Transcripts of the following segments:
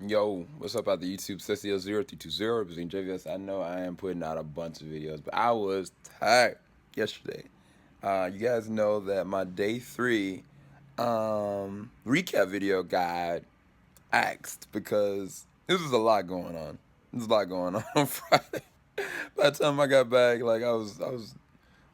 Yo, what's up out the YouTube? Cecil0320 representing JVS. I know I am putting out a bunch of videos, but I was tired yesterday. You guys know that my day three recap video got axed because this was a lot going on. There's a lot going on Friday. By the time I got back, like I was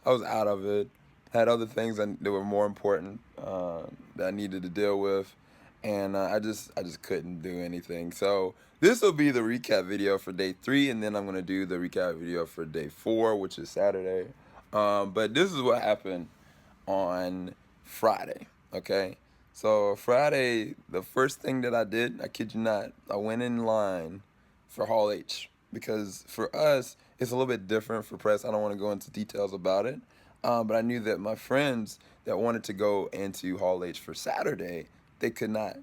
out of it. Had other things that were more important that I needed to deal with, and I just couldn't do anything. So this will be the recap video for day three, and then I'm gonna do the recap video for day four, which is Saturday. But this is what happened on Friday. Okay, so Friday, the first thing that I did, I kid you not, I went in line for Hall H because for us it's a little bit different for press. I don't want to go into details about it, but I knew that my friends that wanted to go into Hall H for Saturday, they could not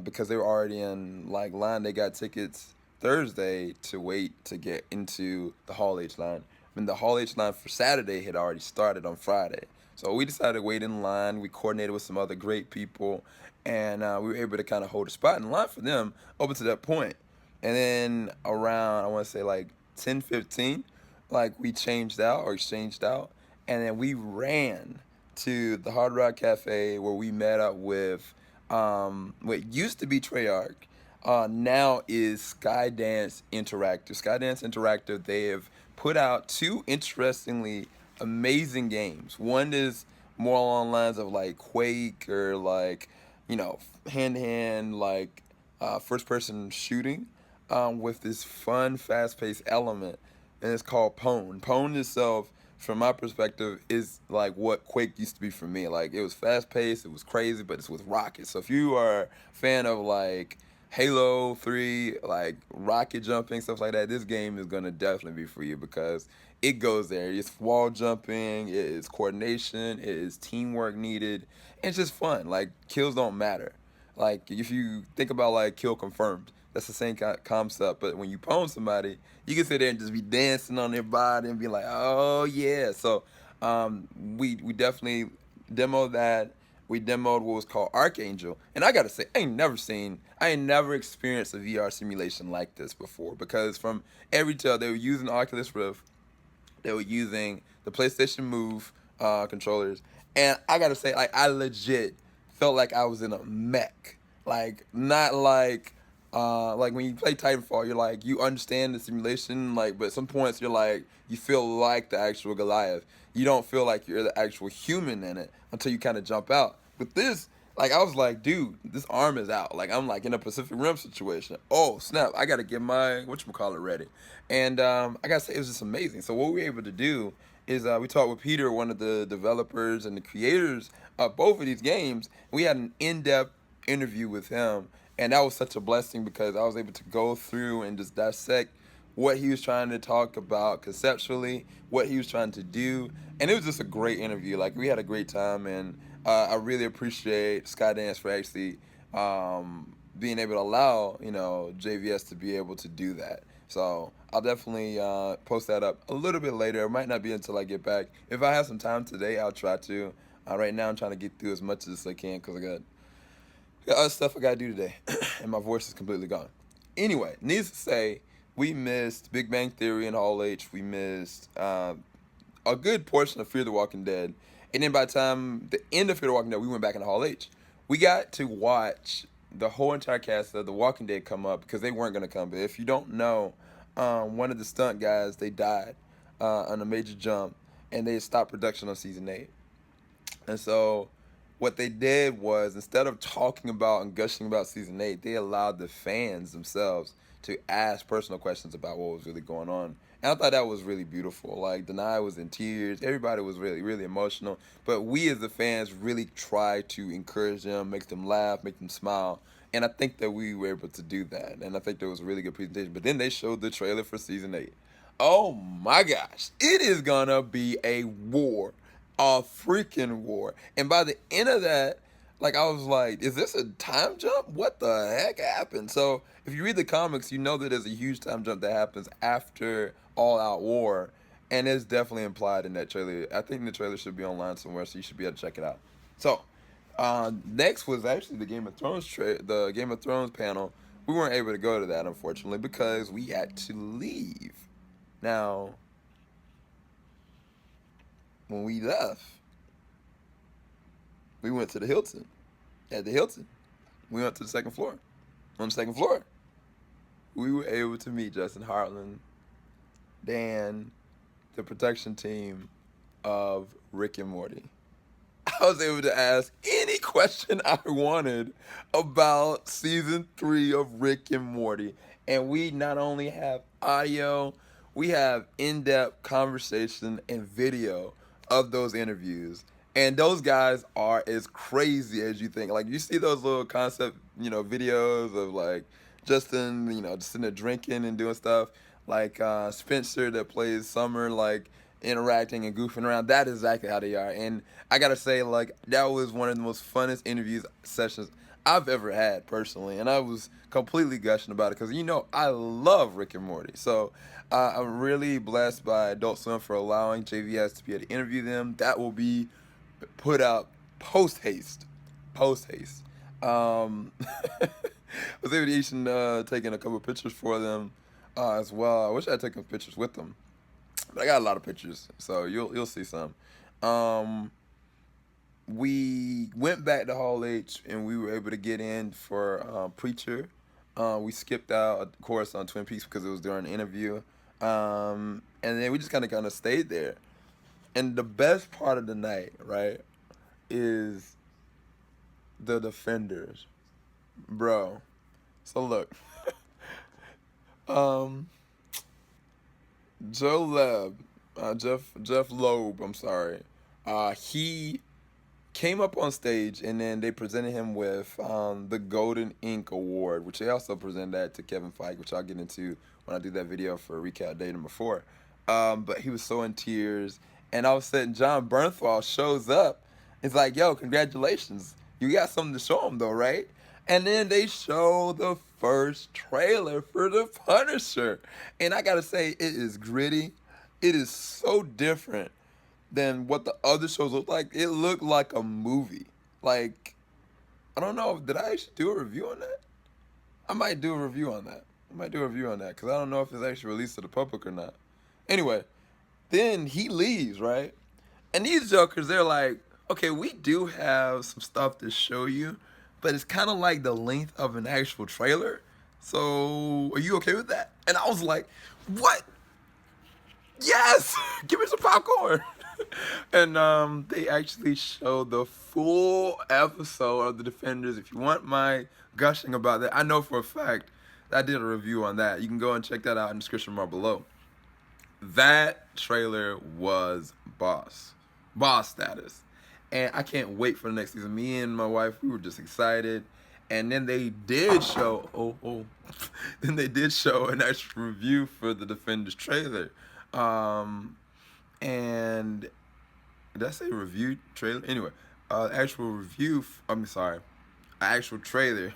because they were already in like line. They got tickets Thursday to wait to get into the Hall H line. I mean, the Hall H line for Saturday had already started on Friday. So we decided to wait in line. We coordinated with some other great people, and we were able to kind of hold a spot in line for them up to that point. And then around, I want to say like 10:15, like we changed out or exchanged out, and then we ran to the Hard Rock Cafe where we met up with what used to be Treyarch, now is Skydance Interactive. Skydance Interactive, they have put out two interestingly amazing games. One is more along the lines of like Quake or like, hand to hand, like first person shooting with this fun, fast paced element. And it's called Pwn. Pwn itself, from my perspective, is like what Quake used to be for me. Like it was fast paced, it was crazy, but it's with rockets. So if you are a fan of like Halo 3, like rocket jumping, stuff like that, this game is gonna definitely be for you because it goes there. It's wall jumping, it is coordination, it is teamwork needed, and it's just fun. Like kills don't matter. Like if you think about like kill confirmed, that's the same concept. But when you pwn somebody, you can sit there and just be dancing on their body and be like, oh yeah. So we definitely demoed that. We demoed what was called Archangel, and I gotta say, I ain't never experienced a VR simulation like this before. Because from every tell, they were using Oculus Rift, they were using the PlayStation Move controllers, and I gotta say, like I legit felt like I was in a mech. Like not like when you play Titanfall, you're like you understand the simulation, like but at some points you're like you feel like the actual Goliath. You don't feel like you're the actual human in it until you kind of jump out. With this, like I was like, dude, this arm is out. Like I'm like in a Pacific Rim situation. Oh snap! I gotta get my whatchamacallit ready, and I gotta say it was just amazing. So what we were able to do is we talked with Peter, one of the developers and the creators of both of these games. We had an in-depth interview with him, and that was such a blessing because I was able to go through and just dissect what he was trying to talk about conceptually, what he was trying to do, and it was just a great interview. Like we had a great time, and I really appreciate Skydance for actually being able to allow JVS to be able to do that. So I'll definitely post that up a little bit later. It might not be until I get back. If I have some time today, I'll try to. Right now, I'm trying to get through as much as I can because I got other stuff I gotta do today, and my voice is completely gone. Anyway, needless to say, we missed Big Bang Theory and Hall H. We missed a good portion of Fear the Walking Dead, and then by the time the end of Fear the Walking Dead, we went back into Hall H. We got to watch the whole entire cast of The Walking Dead come up because they weren't gonna come. But if you don't know, one of the stunt guys they died on a major jump, and they stopped production on season 8. And so what they did was instead of talking about and gushing about season 8, they allowed the fans themselves to ask personal questions about what was really going on. And I thought that was really beautiful. Like Denai was in tears. Everybody was really, really emotional. But we as the fans really tried to encourage them, make them laugh, make them smile. And I think that we were able to do that. And I think there was a really good presentation. But then they showed the trailer for season 8. Oh my gosh. It is gonna be a war, a freaking war. And by the end of that, like I was like, is this a time jump? What the heck happened? So if you read the comics, you know that there's a huge time jump that happens after All Out War, and it's definitely implied in that trailer. I think the trailer should be online somewhere, so you should be able to check it out. So next was actually the Game of Thrones panel, we weren't able to go to that, unfortunately, because we had to leave. Now, when we left, we went to the Hilton. At the Hilton, we went to the second floor. On the second floor, we were able to meet Justin Hartland, Dan, the production team of Rick and Morty. I was able to ask any question I wanted about season 3 of Rick and Morty. And we not only have audio, we have in-depth conversation and video of those interviews. And those guys are as crazy as you think. Like, you see those little concept, videos of like Justin, just sitting there drinking and doing stuff. Like Spencer that plays Summer, like interacting and goofing around. That is exactly how they are. And I gotta say, like, that was one of the most funnest interview sessions I've ever had personally. And I was completely gushing about it because I love Rick and Morty. So I'm really blessed by Adult Swim for allowing JVS to be able to interview them. That will be put out post haste. I was able to even taking a couple pictures for them as well. I wish I had taken pictures with them, but I got a lot of pictures, so you'll see some. We went back to Hall H and we were able to get in for Preacher. We skipped out, of course, on Twin Peaks because it was during the interview, and then we just kind of stayed there. And the best part of the night, right, is the Defenders, bro. So look, Jeff Loeb, I'm sorry. He came up on stage and then they presented him with the Golden Ink Award, which they also presented that to Kevin Feige, which I'll get into when I do that video for recap day number 4. But he was so in tears, and all of a sudden John Bernthal shows up. It's like, yo, congratulations. You got something to show him though, right? And then they show the first trailer for The Punisher. And I gotta say, it is gritty. It is so different than what the other shows look like. It looked like a movie. Like, I don't know, did I actually do a review on that? I might do a review on that. Because I don't know if it's actually released to the public or not. Anyway, then he leaves, right? And these jokers, they're like, okay, we do have some stuff to show you, but it's kind of like the length of an actual trailer. So, are you okay with that? And I was like, what? Yes! Give me some popcorn! And they actually showed the full episode of The Defenders. If you want my gushing about that, I know for a fact I did a review on that. You can go and check that out in the description bar below. That trailer was boss status. And I can't wait for the next season. Me and my wife, we were just excited. And then they did show, then they did show an actual review for the Defenders trailer. And did I say review trailer? Anyway, actual trailer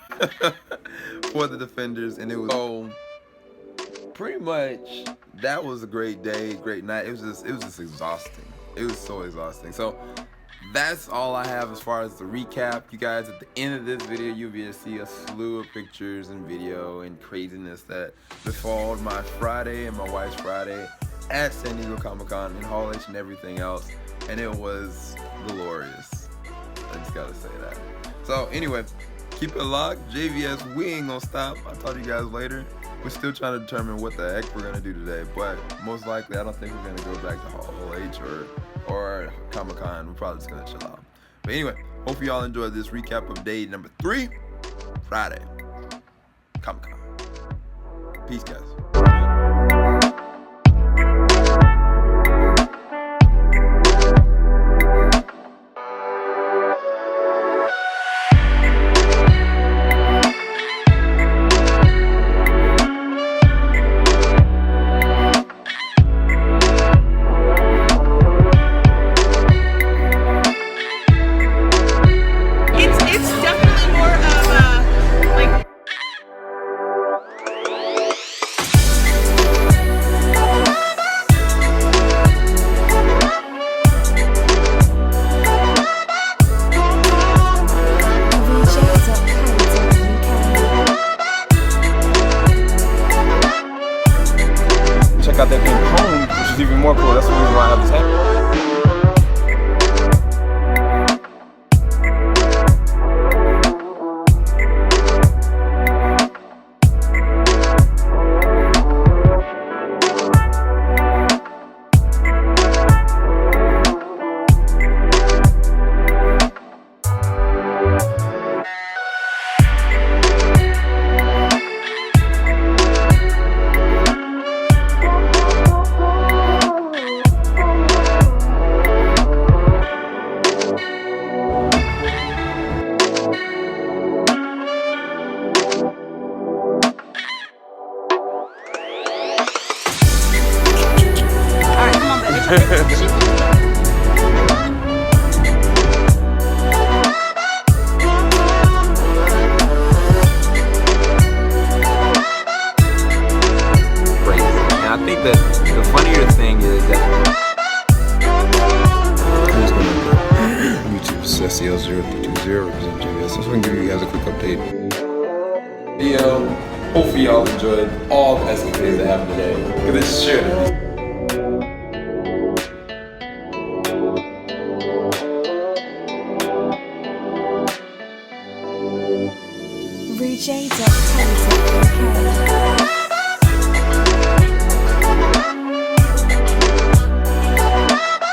for the Defenders, and it was pretty much, that was a great day, great night. It was just exhausting. It was so exhausting. So that's all I have as far as the recap. You guys, at the end of this video, you'll be able to see a slew of pictures and video and craziness that befalled my Friday and my wife's Friday at San Diego Comic-Con and Hall H and everything else. And it was glorious. I just gotta say that. So anyway, keep it locked. JVS, we ain't gonna stop. I'll talk to you guys later. We're still trying to determine what the heck we're gonna do today, but most likely I don't think we're gonna go back to Hall H or Comic-Con. We're probably just gonna chill out. But anyway, hope you all enjoyed this recap of day number 3, Friday, Comic-Con. Peace, guys. SCL0320, represent JVS. So I'm going to give you guys a quick update. Hopefully y'all enjoyed all the escapades that happened today, because it should. RuJ.Taser.UK